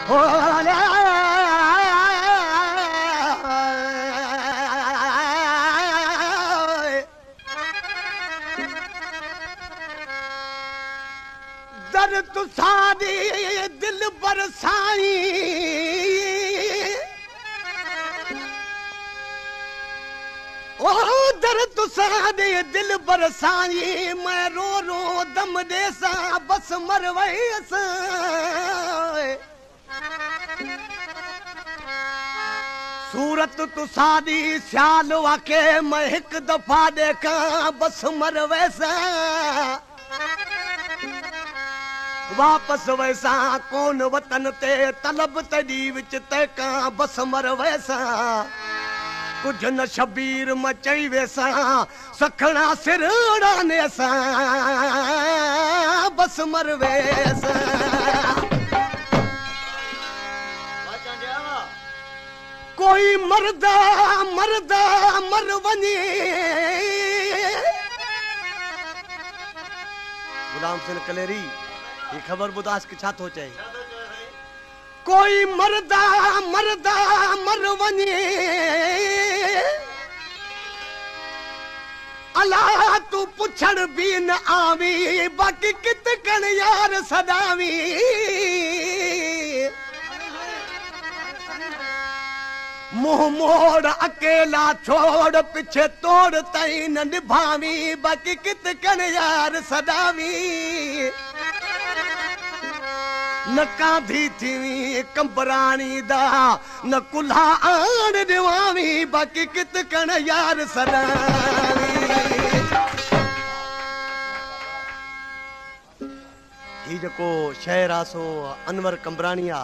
हो दर तुसारी दिल बरसाई ओ दर तुसारी दिल बरसाई मैं रो रो दम देसा बस मरवैस सूरत तुसारी सियाल वाके मैं एक दफा देखा बस मरवैसा वापस वैसा कौन वतन ते तलब तड़ी विच तैका बस मर वैसा कुछ न शबीर मचई वैसा सखना सिर उड़ाने सा बस मर वैसा कोई मरदा मरदा मर वने गुलाम सिंह कलेरी ये खबर बुदास के छा थो चई कोई मरदा मरदा मर वने अल्लाह तू पुछड़ भी न आवी बाकी कित कण यार सदावी मुंह मोड़ अकेला छोड़ पीछे तोड़ तई न निभावी बाकी कित कण यार सदावी न कांधी थी कंबरानी दा न कुल्हा आण दिवावी बाकी कित कण यार सदावी ही जको शहर आसो अनवर कंबरानिया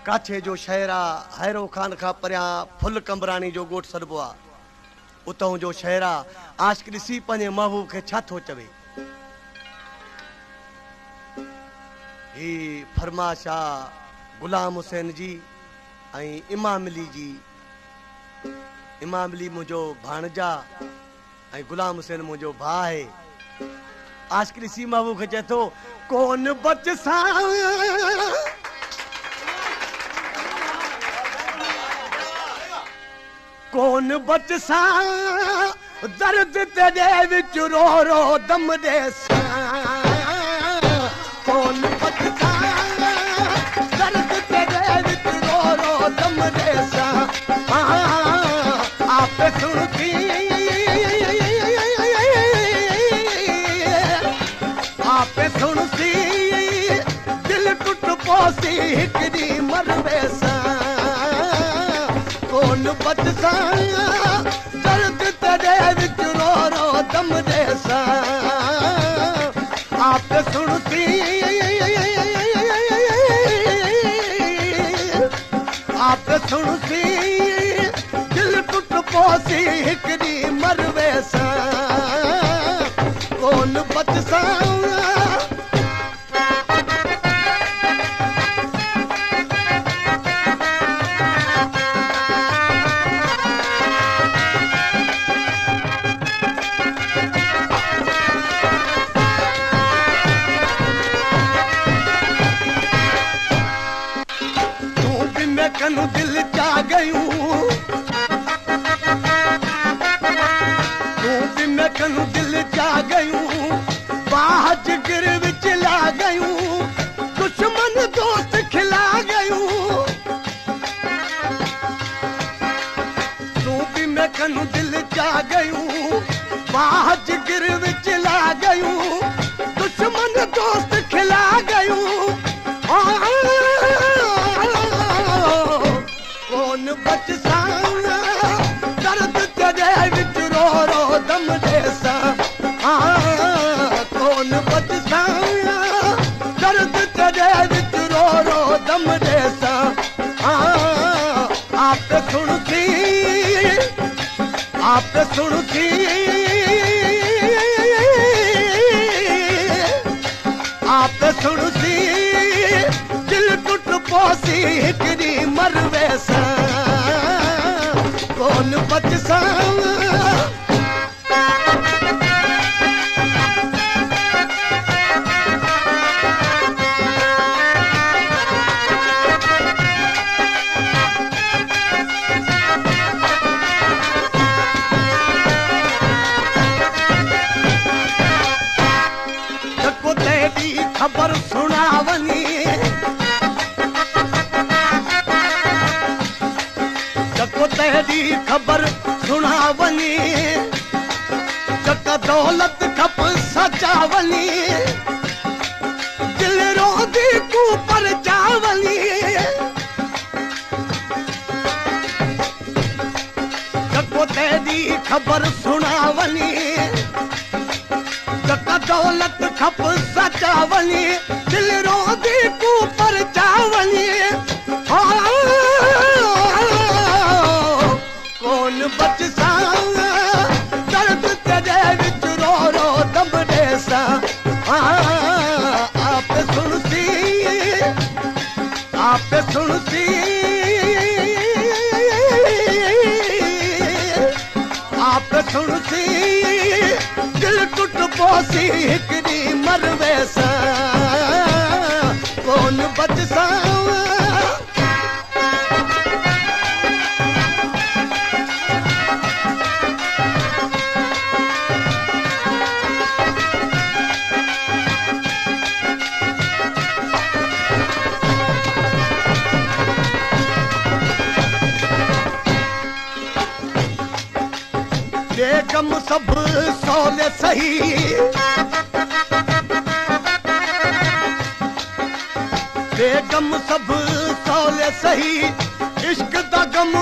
काछे जो शहर आ हैरो खान खा परिया फुल कंबरानी जो गोठ सॾबो आ उतों जो शहर आ आशिक ॾिसी पंहिंजे महबूब खे छा थो चवे ही फरमाश आ गुलाम हुसैन जी ऐं इमाम अली जी इमाम अली मुंहिंजो भाणजा ऐं गुलाम हुसैन मुंहिंजो भाउ आहे आशिक ॾिसी महबूब खे चए थो कोन बचसा कौन बचसा दर्द तेरे विच रो रो दम देसा कौन बचसा दर्द तेरे विच रो रो दम देसा आप सुनती आप सुनती दिल टुट पोसी हिकड़ी मर वैसा कौन बचसा दर्द तेरे विच रो रो दम देसा आप सुनती आप सुनती दिल टुट पोसी हिकड़ी मर वैसा कौन बचसा कनु दिल जा गयूं तू भी मैं कनु दिल जा गयूं बाह जिगर विच ला गयूं दुश्मन दोस्त खिला गयूं तू भी मैं कनु दिल जा गयूं बाह जिगर विच ला गयूं दुश्मन दोस्त खिला गयूं कौन बचसा दर्द तेरे विच रो रो दम देसा कौन बचसा दर्द तेरे विच रो रो दम देसा आप सुनती आप सुनती आप सुनती दिल टुट पोसी हिकड़ी मर वैसा कौन बचसा सुनावनी जको तेरी खबर सुनावनी जका दौलत खप सजावनी दिल रोदी को पर जावनी जको तेरी खबर सुनावनी जका दौलत खप सजावनी दिल रोदी को पर जावनी कौन बच सा दर्द तेरे विच रो रो दम देसा आप सुनसी आप सुनसी दिल टूट पोसी हिकड़ी मरवे सा कौन बच सा बेगम सब सौले सही बेगम सब सौले सही इश्क दा गम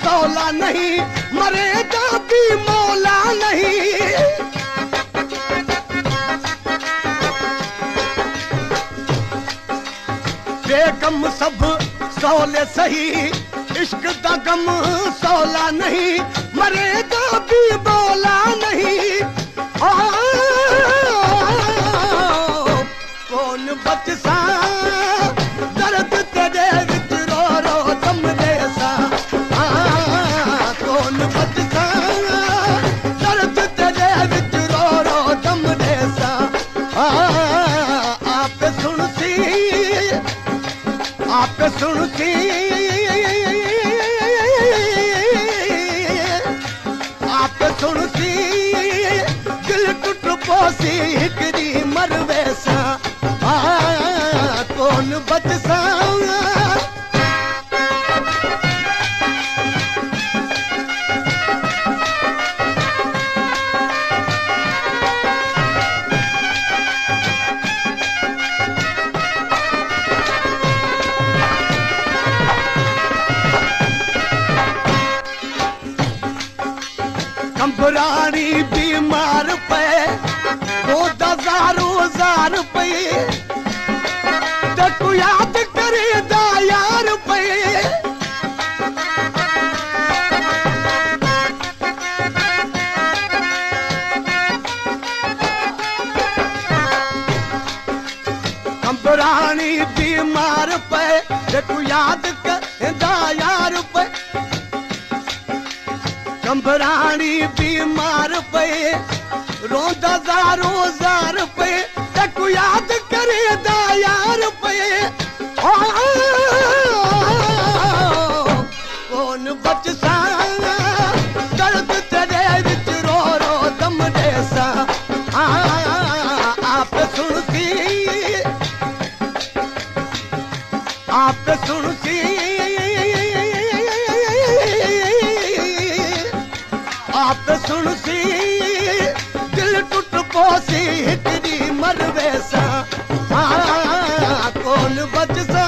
सौला नहीं मरेगा भी मौला नहीं बेगम सब सौले सही इश्क दा गम सौला नहीं मरेगा भी बोला नहीं कौन बच सा दर्द तेरे विच रो रो दम देसा कौन बच सा दर्द तेरे विच रो रो दम देसा आप सुनसी सुनसी दिल टूट पोसी हिकड़ी मरवे सा कौन बच सा कंबरानी बीमार पे वो हजार पे तू याद करे दा यार पे कंबरानी बीमार पे तू याद करे दा यार पे कंबरानी बीमार पे रोंदा हजार पे तू याद करे दा यार पे कौन बच सा दर्द तेरे विच रो रो दम देसा आप सुनसी आप सुनसी दिल टूट पोसी हिकड़ी मरवे सा कौन बच सा